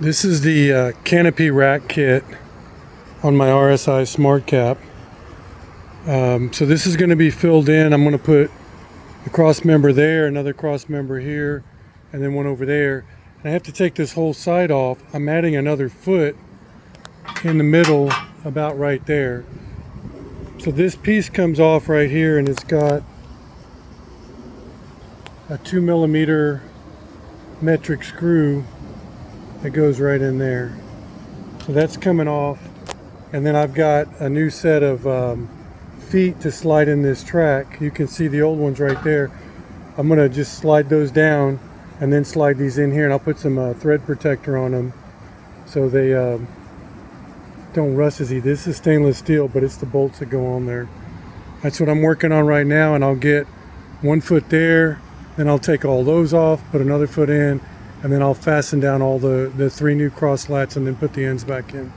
This is the Canopy rack kit on my RSI Smart Cap. So this is going to be filled in. I'm going to put a cross member there, another cross member here, and then one over there. And I have to take this whole side off. I'm adding another foot in the middle about right there. So this piece comes off right here, and it's got a 2mm metric screw that goes right in there. So that's coming off, and then I've got a new set of feet to slide in this track. You can see the old ones right there. I'm gonna just slide those down and then slide these in here, and I'll put some thread protector on them so they don't rust as easy. This is stainless steel, but it's the bolts that go on there. That's what I'm working on right now, and I'll get one foot there, then I'll take all those off, put another foot in, and then I'll fasten down all the 3 new cross lats and then put the ends back in.